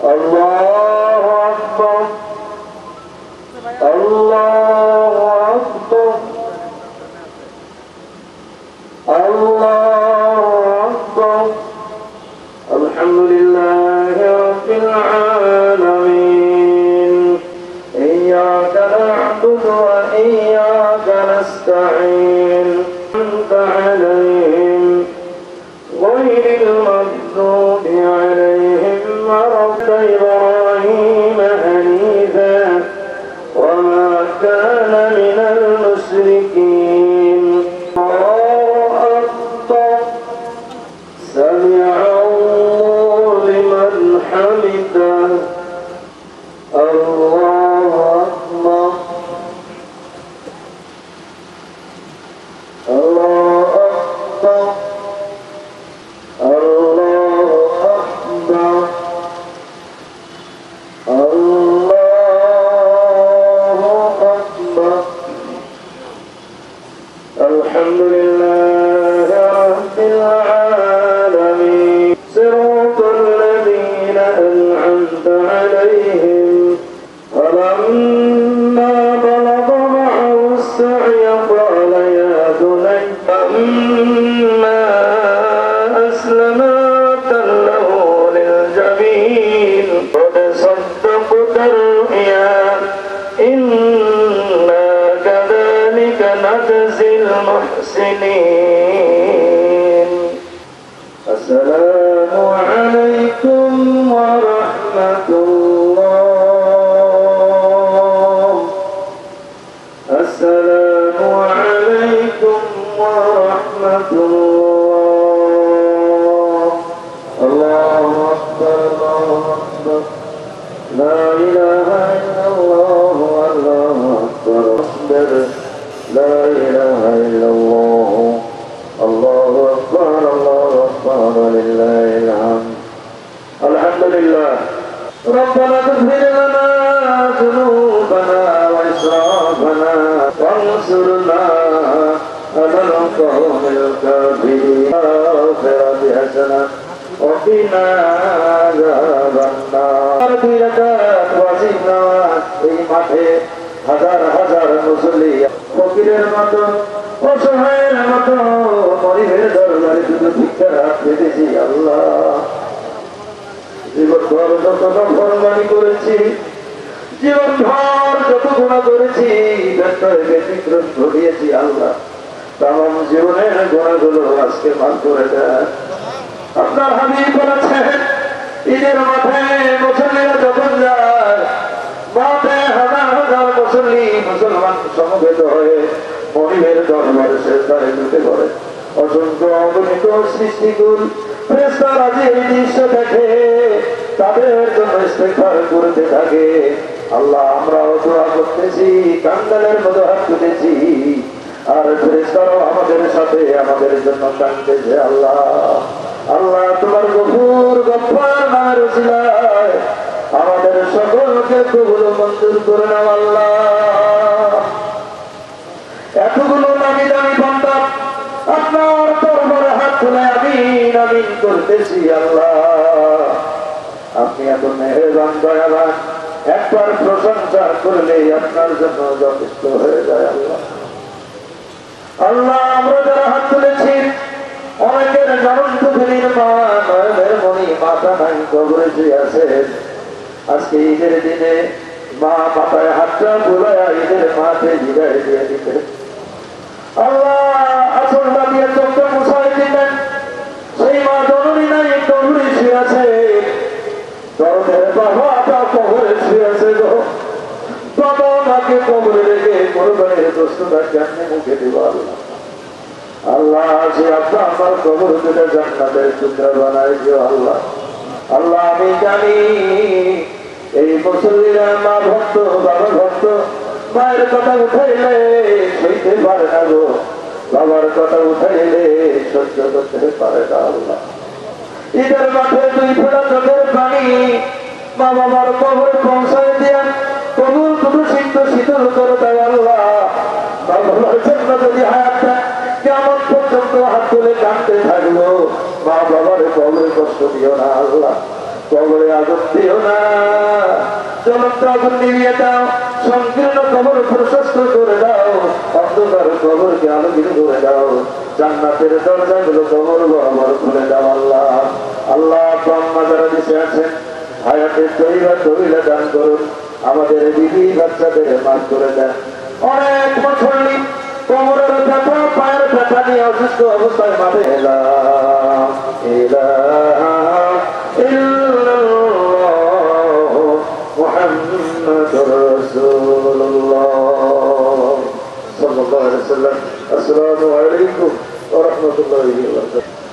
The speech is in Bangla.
الله أكبر الله أكبر الله أكبر الحمد لله رب العالمين إياك نعبد وإياك نستعين أنت عليهم غير المغضوب عليهم ولا إبراهيم حنيفا وما كان من المشركين الله أكبر سمع الله لمن حمده الله أكبر الله أكبر الله أكبر الله أكبر الحمد لله رب العالمين صراط الذين أنعمت عليهم فلما بلغ معه السعي قال يا بني فلما أسلم وتله للجبين قد صدقت الرؤيا إنا كذلك نجزي المحسنين السلام عليكم ورحمة الله السلام عليكم ورحمة الله الله أكبر الله أكبر لا إله إلا الله والله أكبر أكبر لا إله إلا الله الله أكبر الله أكبر لله الحمد الحمد لله ربنا اغفر لنا ذنوبنا وإسرافنا وانصرنا على القوم الكافرين آخرة حسنة وقنا عذاب النار وزدنا এই মাঠে হাজার হাজার মুসল্লি ফকিরের মতো অসহায়ের মতো গরিবের দরবারে শুধু ভিক্ষার হাত পেতেছি আল্লাহ জীবনভর যত ফরমানি করেছি জীবনভর যত গুনাহ করেছি ব্যতিক্রম ঘটিয়েছি আল্লাহ তাম জীবনের গুনাহগুলো আজকে মাফ করে দেয় আপনার হাবিব বলেছেন ঈদের মাঠে মুসল্লিরা যখন যায় মাঠে হাজার হাজার মুসল্লি মুসলমান সমবেত হয়ে মনিবের দরবারে সেজদায় ঝুঁকে পড়ে অসংখ্য অগণিত সৃষ্টিকুল ফেরেশতারা যে এই দৃশ্য দেখে তাদের জন্য ইস্তেগফার করতে থাকে আল্লাহ আমরাও দোয়া করতেছি কান্দালের মতো হাত তুলেছি আর ফেরেশতারাও আমাদের সাথে আমাদের জন্য কাঁদতেছে আল্লাহ আল্লাহ তোমার গফুর গফফার নামের উসিলায় আমাদের সকলকে কবুল মঞ্জুর করে নাও আল্লাহ এতগুলো নামি দামি বান্দা আপনার দরবারে হাত তুলে আমিন আমিন করতেছি আল্লাহ আপনি এত মেহেরবান দয়াবান একবার প্রশংসা করলে আপনার জন্য যথেষ্ট হয়ে যায় আল্লাহ আল্লাহ আমরা যারা হাত তুলেছি অনেকের জনন্ত ফেরির মা নয়নের মনি মাথা নাই কবরে শুয়ে আছেন আজকে ঈদের দিনে মা মাথায় হাতটা বুলায়া ঈদের মাঠে বিদায় দিয়ে দিতে আল্লাহ আসলটা দিয়ে চোখটা মুছাই দিলেন সেই মা জননী নাই কবরে শুয়ে আছে দরদের বাবাটা কবরে শুয়ে আছে গো বাবা মাকে কবরে রেখে কোরবানির দোস্তটা কেমনে মুখে দিব আল্লাহ আল্লাহ সে আপনি আমার কবর তুলে জান্নাতের টুকরা বানাই দিও আল্লাহ আল্লাহ আমি জানি এই মুসল্লিরা মা ভক্ত বাবা ভক্ত মায়ের কথা উঠাইলে সইতে পারে না গো বাবার কথা উঠাইলে সহ্য করতে পারে না আল্লাহ ঈদের মাঠে দুই ফোঁটা চোখের পানি মা বাবার কবরে পৌঁছায় দিয়া কবুল কুটু সিদ্ধ শীতল করে দেয় আল্লাহ বাবার জন্য যদি হায়াতটা কেমন পর্যন্ত হাত তুলে কাঁদতে থাকলো মা বাবার কবরে কষ্ট দিও না আল্লাহ কবরে আগুন দিও না, জ্বলন্ত আগুন নিভিয়ে দাও, সংকীর্ণ কবর প্রশস্ত করে দাও, অন্ধকার কবরকে আলোকিত করে দাও, জান্নাতের দরজাগুলো কবর বরাবর খুলে দাও। আল্লাহ আল্লাহ ব্রহ্মা যারা দেশে আছেন হায়াতের তৈরা দান করুন, আমাদের বিবি বাচ্চাদের মাফ করে দেন। অনেক মুসল্লি কোমরের ব্যথা পায়ের ব্যথা নিয়ে অসুস্থ অবস্থায় মাঠে এলাম মুহাম্মাদুর রাসূলুল্লাহ সাল্লাল্লাহু আলাইহি ওয়াসাল্লাম। আসসালামু আলাইকুম ওয়া রাহমাতুল্লাহি ওয়া বারাকাতুহু।